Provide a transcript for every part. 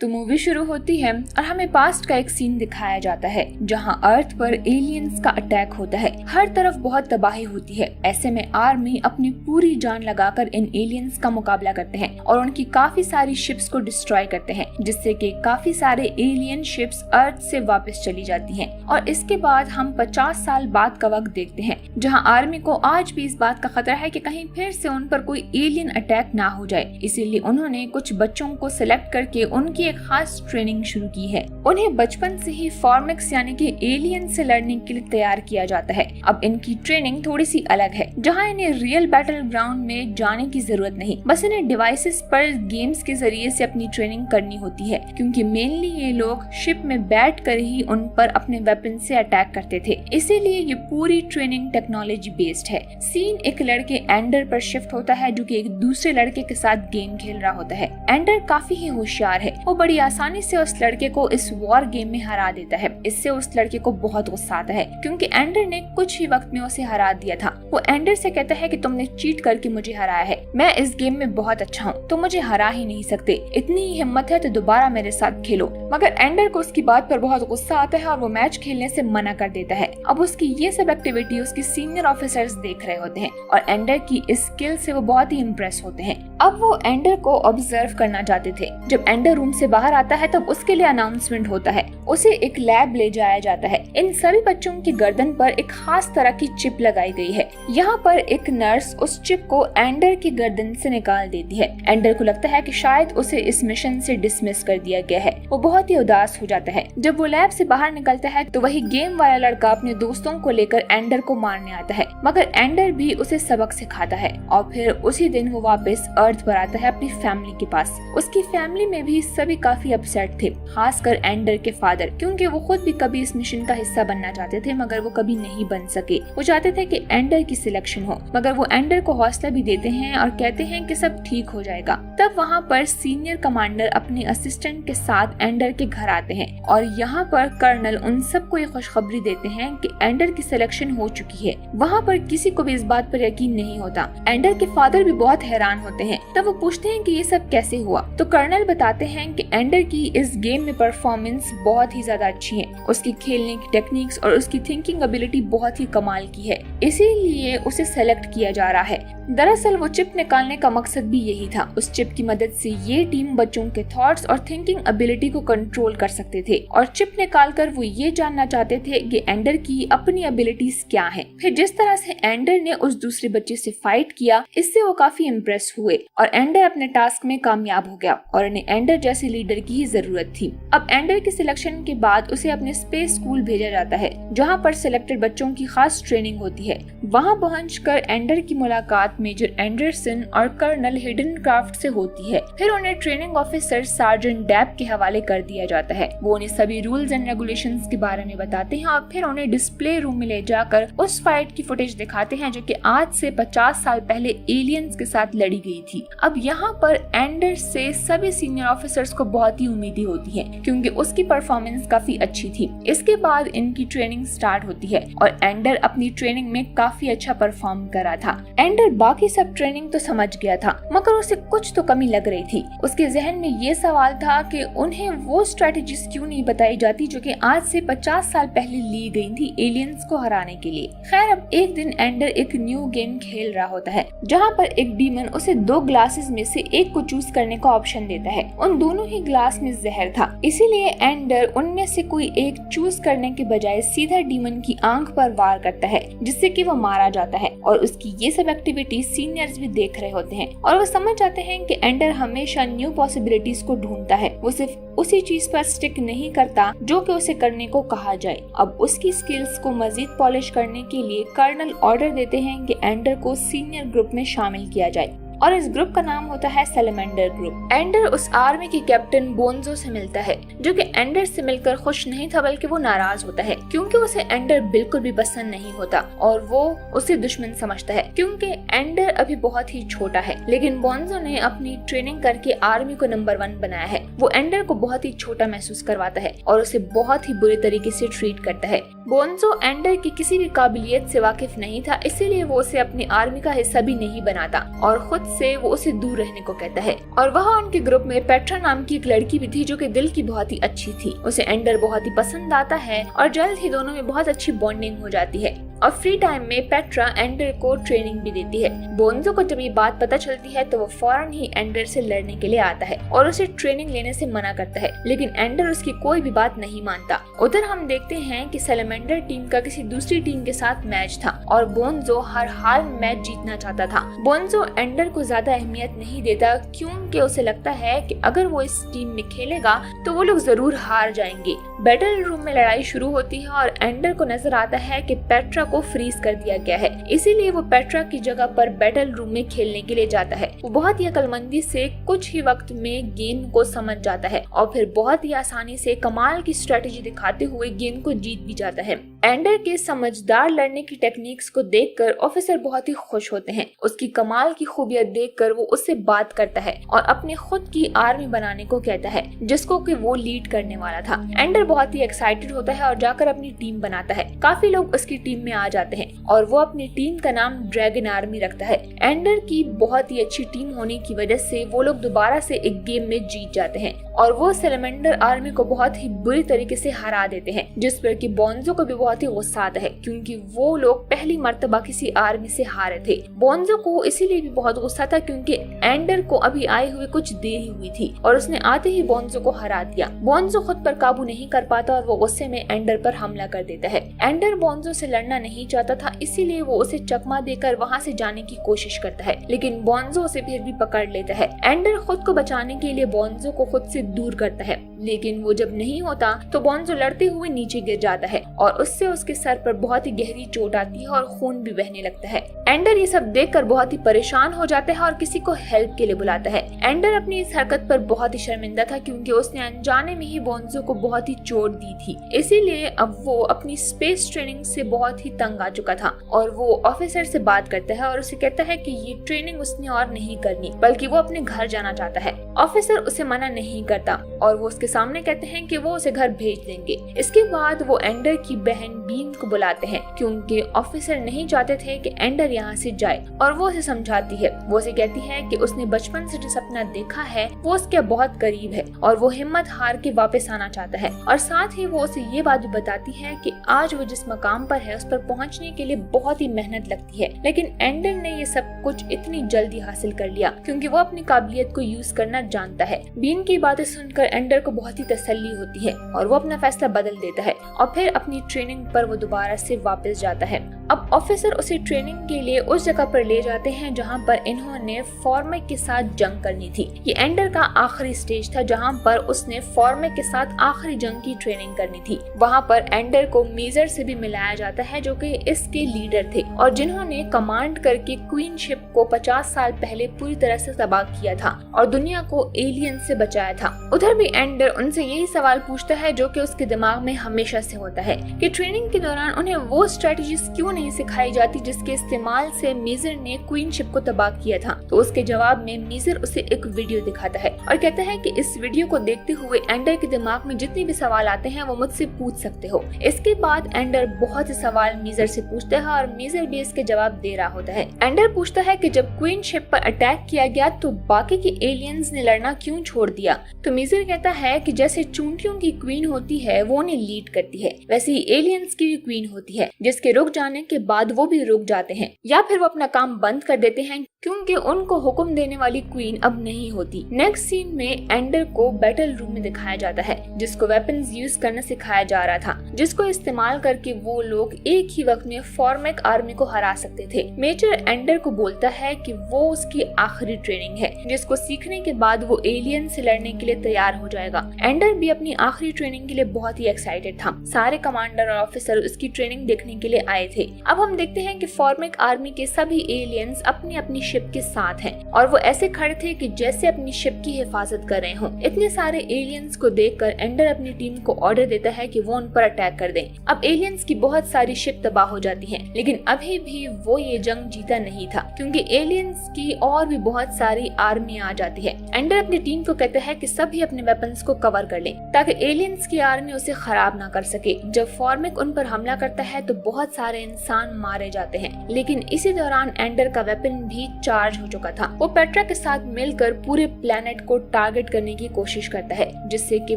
तो मूवी शुरू होती है और हमें पास्ट का एक सीन दिखाया जाता है जहां अर्थ पर एलियंस का अटैक होता है। हर तरफ बहुत तबाही होती है। ऐसे में आर्मी अपनी पूरी जान लगाकर इन एलियंस का मुकाबला करते हैं और उनकी काफी सारी शिप्स को डिस्ट्रॉय करते हैं, जिससे कि काफी सारे एलियन शिप्स अर्थ से वापस चली जाती हैं। और इसके बाद हम 50 साल बाद का वक्त देखते हैं जहां आर्मी को आज भी इस बात का खतरा है कि कहीं फिर से उन पर कोई एलियन अटैक ना हो जाए। इसीलिए उन्होंने कुछ बच्चों को सिलेक्ट करके उनकी एक खास ट्रेनिंग शुरू की है। उन्हें बचपन से ही फॉर्मिक्स यानी कि एलियन से लड़ने के लिए तैयार किया जाता है। अब इनकी ट्रेनिंग थोड़ी सी अलग है, जहां इन्हें रियल बैटल ग्राउंड में जाने की जरूरत नहीं, बस इन्हें डिवाइसेस पर गेम्स के जरिए से अपनी ट्रेनिंग करनी होती है, क्योंकि मेनली ये लोग शिप में बैठकर ही उन पर अपने वेपन से अटैक करते थे। इसीलिए ये पूरी ट्रेनिंग टेक्नोलॉजी बेस्ड है। सीन एक लड़के एंडर पर शिफ्ट होता है जो कि एक दूसरे लड़के के साथ गेम खेल रहा होता है। एंडर काफी ही होशियार है। वो बड़ी आसानी से उस लड़के को इस वॉर गेम में हरा देता है। इससे उस लड़के को बहुत गुस्सा आता है, क्योंकि एंडर ने कुछ ही वक्त में उसे हरा दिया था। वो एंडर से कहता है कि तुमने चीट करके मुझे हराया है, मैं इस गेम में बहुत अच्छा हूँ, तुम मुझे हरा ही नहीं सकते, इतनी ही हिम्मत है तो दोबारा मेरे साथ खेलो। मगर एंडर को उसकी बात पर बहुत गुस्सा आता है और वो मैच खेलने से मना कर देता है। अब उसकी ये सब एक्टिविटी उसके सीनियर ऑफिसर्स देख रहे होते हैं और एंडर की इस स्किल से वो बहुत ही इम्प्रेस होते हैं। अब वो एंडर को ऑब्जर्व करना चाहते थे। जब एंडर रूम से बाहर आता है तब उसके लिए अनाउंसमेंट होता है। उसे एक लैब ले जाया जाता है। इन सभी बच्चों की गर्दन पर एक खास तरह की चिप लगाई गई है। यहाँ पर एक नर्स उस चिप को एंडर की गर्दन से निकाल देती है। एंडर को लगता है कि शायद उसे इस मिशन से डिसमिस कर दिया गया है। वो बहुत ही उदास हो जाता है। जब वो लैब से बाहर निकलता है तो वही गेम वाला लड़का अपने दोस्तों को लेकर एंडर को मारने आता है, मगर एंडर भी उसे सबक सिखाता है और फिर उसी दिन वो वापस अर्थ पर आता है अपनी फैमिली के पास। उसकी फैमिली में भी सभी काफी अपसेट थे, खासकर एंडर के फादर, क्योंकि वो खुद भी कभी इस मिशन का हिस्सा बनना चाहते थे मगर वो कभी नहीं बन सके। वो चाहते थे कि एंडर की सिलेक्शन हो, मगर वो एंडर को हौसला भी देते हैं और कहते हैं कि सब ठीक हो जाएगा। तब वहाँ पर सीनियर कमांडर अपने असिस्टेंट के साथ एंडर के घर आते हैं और यहाँ पर कर्नल उन सबको ये खुशखबरी देते हैं कि एंडर की सिलेक्शन हो चुकी है। वहाँ पर किसी को भी इस बात पर यकीन नहीं होता। एंडर के फादर भी बहुत हैरान होते हैं। तब वो पूछते हैं कि ये सब कैसे हुआ, तो कर्नल बताते हैं कि एंडर की इस गेम में परफॉर्मेंस बहुत ही ज्यादा अच्छी है। उसकी खेलने की टेक्निक्स और उसकी थिंकिंग एबिलिटी बहुत ही कमाल की है, इसीलिए उसे सेलेक्ट किया जा रहा है। दरअसल वो चिप निकालने का मकसद भी यही था। उस चिप की मदद से ये टीम बच्चों के थॉट्स और थिंकिंग एबिलिटी को कंट्रोल कर सकते थे और चिप निकालकर वो ये जानना चाहते थे कि एंडर की अपनी एबिलिटीज क्या हैं। फिर जिस तरह से एंडर ने उस दूसरे बच्चे से फाइट किया, इससे वो काफी इम्प्रेस हुए और एंडर अपने टास्क में कामयाब हो गया और उन्हें एंडर जैसे लीडर की ही जरूरत थी। अब एंडर की सिलेक्शन के बाद उसे अपने स्पेस स्कूल भेजा जाता है, जहाँ पर सिलेक्टेड बच्चों की खास ट्रेनिंग होती है। वहाँ पहुंचकर एंडर की मुलाकात मेजर एंडरसन और कर्नल हिडन क्राफ्ट से होती है। फिर उन्हें ट्रेनिंग ऑफिसर सार्जेंट डैप के हवाले कर दिया जाता है। वो उन्हें सभी रूल्स एंड रेगुलेशंस के बारे में बताते हैं और फिर उन्हें डिस्प्ले रूम में ले जाकर उस फाइट की फुटेज दिखाते हैं जो कि आज से 50 साल पहले एलियंस के साथ लड़ी गई थी। अब यहाँ पर एंडर से सभी सीनियर ऑफिसर्स को बहुत ही उम्मीदें होती है, क्योंकि उसकी परफॉर्मेंस काफी अच्छी थी। इसके बाद इनकी ट्रेनिंग स्टार्ट होती है और एंडर अपनी ट्रेनिंग में काफी अच्छा परफॉर्म कर रहा था। एंडर बाकी सब ट्रेनिंग तो समझ गया था, मगर उसे कुछ तो कमी लग रही थी। उसके जहन में ये सवाल था कि उन्हें वो स्ट्रेटेजीज क्यों नहीं बताई जाती जो कि आज से 50 साल पहले ली गई थी एलियंस को हराने के लिए। खैर, अब एक दिन एंडर एक न्यू गेम खेल रहा होता है, जहाँ पर एक डीमन उसे 2 ग्लासेस में से एक को चूज करने का ऑप्शन देता है। उन दोनों ही ग्लास में जहर था, इसीलिए एंडर उनमें से कोई एक चूज करने के बजाय सीधा डीमन की आंख पर वार करता है, जिससे कि वो मारा जाता है। और उसकी ये सब एक्टिविटी सीनियर्स भी देख रहे होते हैं और वो समझ जाते हैं कि एंडर हमेशा न्यू पॉसिबिलिटीज को ढूंढता है। वो सिर्फ उसी चीज पर स्टिक नहीं करता जो कि उसे करने को कहा जाए। अब उसकी स्किल्स को मजीद पॉलिश करने के लिए कर्नल ऑर्डर देते हैं कि एंडर को सीनियर ग्रुप में शामिल किया जाए और इस ग्रुप का नाम होता है सैलेमेंडर ग्रुप। एंडर उस आर्मी के कैप्टन बोन्जो से मिलता है, जो कि एंडर से मिलकर खुश नहीं था बल्कि वो नाराज होता है, क्योंकि उसे एंडर बिल्कुल भी पसंद नहीं होता और वो उसे दुश्मन समझता है, क्योंकि एंडर अभी बहुत ही छोटा है। लेकिन बोन्जो ने अपनी ट्रेनिंग करके आर्मी को नंबर 1 बनाया है। वो एंडर को बहुत ही छोटा महसूस करवाता है और उसे बहुत ही बुरे तरीके से ट्रीट करता है। बोन्जो एंडर की किसी भी काबिलियत से वाकिफ नहीं था, इसीलिए वो उसे अपनी आर्मी का हिस्सा भी नहीं बनाता और खुद से वो उसे दूर रहने को कहता है। और वहाँ उनके ग्रुप में पेट्रा नाम की एक लड़की भी थी जो कि दिल की बहुत ही अच्छी थी। उसे एंडर बहुत ही पसंद आता है और जल्द ही दोनों में बहुत अच्छी बॉन्डिंग हो जाती है और फ्री टाइम में पेट्रा एंडर को ट्रेनिंग भी देती है। बोन्जो को जब ये बात पता चलती है तो वो फौरन ही एंडर से लड़ने के लिए आता है और उसे ट्रेनिंग लेने से मना करता है, लेकिन एंडर उसकी कोई भी बात नहीं मानता। उधर हम देखते हैं कि सैलमेंडर टीम का किसी दूसरी टीम के साथ मैच था और बोन्जो हर हाल में मैच जीतना चाहता था। बोन्जो एंडर को ज्यादा अहमियत नहीं देता क्योंकि उसे लगता है कि अगर वो इस टीम में खेलेगा तो वो लोग जरूर हार जाएंगे। बैटल रूम में लड़ाई शुरू होती है और एंडर को नजर आता है कि पेट्रा को फ्रीज कर दिया गया है, इसीलिए वो पेट्रा की जगह पर बैटल रूम में खेलने के लिए जाता है। वो बहुत ही अक्लमंदी से कुछ ही वक्त में गेम को समझ जाता है और फिर बहुत ही आसानी से कमाल की स्ट्रेटेजी दिखाते हुए गेम को जीत भी जाता है। एंडर के समझदार लड़ने की टेक्निक्स को देखकर ऑफिसर बहुत ही खुश होते हैं। उसकी कमाल की खूबियत देखकर वो उससे बात करता है और अपने खुद की आर्मी बनाने को कहता है जिसको कि वो लीड करने वाला था। एंडर बहुत ही एक्साइटेड होता है और जाकर अपनी टीम बनाता है। काफी लोग उसकी टीम में आ जाते हैं और वो अपनी टीम का नाम ड्रैगन आर्मी रखता है। एंडर की बहुत ही अच्छी टीम होने की वजह से वो लोग दोबारा से एक गेम में जीत जाते हैं और वो सैलमेंडर आर्मी को बहुत ही बुरी तरीके से हरा देते हैं, जिस पर कि बोन्जो को भी बहुत ही गुस्सा आता है क्योंकि वो लोग पहली मर्तबा किसी आर्मी से हारे थे। बोन्जो को इसीलिए भी बहुत गुस्सा था क्योंकि एंडर को अभी आए हुए कुछ देर ही हुई थी और उसने आते ही बोन्जो को हरा दिया। बोन्जो खुद पर काबू नहीं कर पाता और वो गुस्से में एंडर पर हमला कर देता है। एंडर बोन्जो से लड़ना नहीं चाहता था, इसीलिए वो उसे चकमा देकर वहाँ से जाने की कोशिश करता है, लेकिन बोन्जो उसे फिर भी पकड़ लेता है। एंडर खुद को बचाने के लिए बोन्जो को खुद से दूर करता है, लेकिन वो जब नहीं होता तो बोन्जो लड़ते हुए नीचे गिर जाता है और उससे उसके सर पर बहुत ही गहरी चोट आती है और खून भी बहने लगता है। एंडर ये सब देखकर बहुत ही परेशान हो जाता है और किसी को हेल्प के लिए बुलाता है। एंडर अपनी इस हरकत पर बहुत ही शर्मिंदा था क्योंकि उसने अनजाने में ही बोन्जो को बहुत ही चोट दी थी, इसीलिए अब वो अपनी स्पेस ट्रेनिंग से बहुत ही तंग आ चुका था और वो ऑफिसर से बात करता है और उसे कहता है कि ये ट्रेनिंग उसने और नहीं करनी बल्कि वो अपने घर जाना चाहता है। ऑफिसर उसे मना नहीं करता और वो उसके सामने कहते हैं कि वो उसे घर भेज देंगे। इसके बाद वो एंडर की बहन बीन को बुलाते हैं क्योंकि ऑफिसर नहीं चाहते थे कि एंडर यहाँ से जाए और वो उसे समझाती है। वो उसे कहती है कि उसने बचपन से जो सपना देखा है वो उसके बहुत करीब है और वो हिम्मत हार के वापस आना चाहता है और साथ ही वो उसे ये बात भी बताती है कि आज वो जिस मकाम पर है उस पर पहुँचने के लिए बहुत ही मेहनत लगती है, लेकिन एंडर ने ये सब कुछ इतनी जल्दी हासिल कर लिया क्योंकि वो अपनी काबिलियत को यूज करना जानता है। बीन की बातें सुनकर एंडर को बहुत ही तसल्ली होती है और वो अपना फैसला बदल देता है और फिर अपनी ट्रेनिंग पर वो दोबारा से वापस जाता है। अब ऑफिसर उसे ट्रेनिंग के लिए उस जगह पर ले जाते हैं जहाँ पर इन्होंने फॉर्मेक के साथ जंग करनी थी। ये एंडर का आखिरी स्टेज था जहाँ पर उसने फॉर्मेक के साथ आखिरी जंग की ट्रेनिंग करनी थी। वहाँ पर एंडर को मेजर से भी मिलाया जाता है जो कि इसके लीडर थे और जिन्होंने कमांड करके क्वीन शिप को 50 साल पहले पूरी तरह से तबाह किया था और दुनिया को एलियन से बचाया था। उधर भी एंडर उनसे यही सवाल पूछता है जो कि उसके दिमाग में हमेशा से होता है कि ट्रेनिंग के दौरान उन्हें वो स्ट्रेटजीज क्यों नहीं सिखाई जाती जिसके इस्तेमाल से मेजर ने क्वीन शिप को तबाह किया था। तो उसके जवाब में मेजर उसे एक वीडियो दिखाता है और कहता है कि इस वीडियो को देखते हुए एंडर के दिमाग में जितने भी सवाल आते हैं वो मुझसे पूछ सकते हो। इसके बाद एंडर बहुत से सवाल मेजर से पूछता है और मेजर भी इसके जवाब दे रहा होता है। एंडर पूछता है कि जब क्वीन शिप पर अटैक किया गया तो बाकी के एलियंस ने लड़ना क्यों छोड़ दिया। तो मेजर कहता है कि जैसे चूंटियों की क्वीन होती है वो उन्हें लीड करती है, वैसे ही एलियंस की भी क्वीन होती है जिसके रुक जाने के बाद वो भी रुक जाते हैं या फिर वो अपना काम बंद कर देते हैं क्योंकि उनको हुक्म देने वाली क्वीन अब नहीं होती। नेक्स्ट सीन में एंडर को बैटल रूम में दिखाया जाता है जिसको वेपन्स यूज करना सिखाया जा रहा था, जिसको इस्तेमाल करके वो लोग एक ही वक्त में फॉर्मेक आर्मी को हरा सकते थे। मेजर एंडर को बोलता है कि वो उसकी आखिरी ट्रेनिंग है जिसको सीखने के बाद वो एलियन से लड़ने के लिए तैयार हो जाएगा। एंडर भी अपनी आखिरी ट्रेनिंग के लिए बहुत ही एक्साइटेड था। सारे कमांडर और ऑफिसर उसकी ट्रेनिंग देखने के लिए आए थे अब हम देखते हैं कि फॉर्मिक आर्मी के सभी एलियंस अपनी अपनी शिप के साथ हैं और वो ऐसे खड़े थे कि जैसे अपनी शिप की हिफाजत कर रहे हों। इतने सारे एलियंस को देखकर एंडर अपनी टीम को ऑर्डर देता है कि वो उन पर अटैक कर दें। अब एलियंस की बहुत सारी शिप तबाह हो जाती है, लेकिन अभी भी वो ये जंग जीता नहीं था क्योंकि एलियंस की और भी बहुत सारी आर्मी आ जाती है। एंडर अपनी टीम को कहता है कि सभी अपने वेपन्स को कवर कर लें ताकि एलियंस की आर्मी उसे खराब ना कर सके। जब फॉर्मिक उन पर हमला करता है तो बहुत सारे इंसान मारे जाते हैं, लेकिन इसी दौरान एंडर का वेपन भी चार्ज हो चुका था। वो पेट्रा के साथ मिलकर पूरे प्लेनेट को टारगेट करने की कोशिश करता है, जिससे कि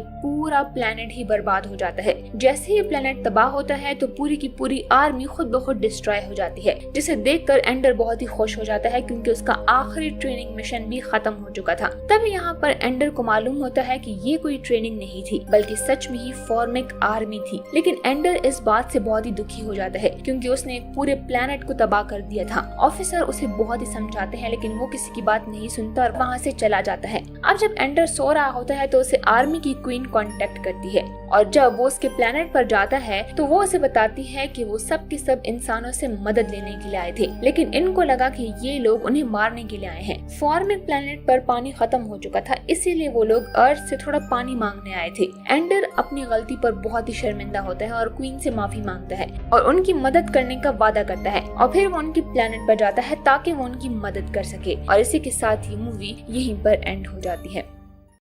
पूरा प्लेनेट ही बर्बाद हो जाता है। जैसे ही प्लेनेट तबाह होता है तो पूरी की पूरी आर्मी खुद ब खुद डिस्ट्रॉय हो जाती है, जिसे देखकर एंडर बहुत ही खुश हो जाता है क्योंकि उसका आखिरी ट्रेनिंग मिशन भी खत्म हो चुका था। तभी यहाँ पर एंडर को मालूम होता है कि ये कोई ट्रेनिंग नहीं थी बल्कि सच में ही फॉर्मिक आर्मी थी। लेकिन एंडर इस बात से बहुत ही दुखी हो जाता है क्योंकि उसने पूरे प्लेनेट को तबाह कर दिया था। ऑफिसर उसे बहुत ही समझाते हैं लेकिन वो किसी की बात नहीं सुनता और वहाँ से चला जाता है। अब जब एंडर सो रहा होता है तो उसे आर्मी की क्वीन कांटेक्ट करती है और जब वो उसके प्लेनेट पर जाता है तो वो उसे बताती है कि वो सब के सब इंसानों से मदद लेने के लिए आए थे, लेकिन इनको लगा कि ये लोग उन्हें मारने के लिए आए हैं। फॉर्मिक प्लेनेट पर पानी खत्म हो चुका था, इसीलिए वो लोग अर्थ से थोड़ा पानी मांगने आए थे। एंडर अपनी गलती पर बहुत ही शर्मिंदा होता है और क्वीन से माफी मांगता है और उनकी मदद करने का वादा करता है और फिर वो उनकी प्लेनेट पर जाता है ताकि वो उनकी मदद कर सके। और इसी के साथ ही मूवी यहीं पर एंड हो जाती है।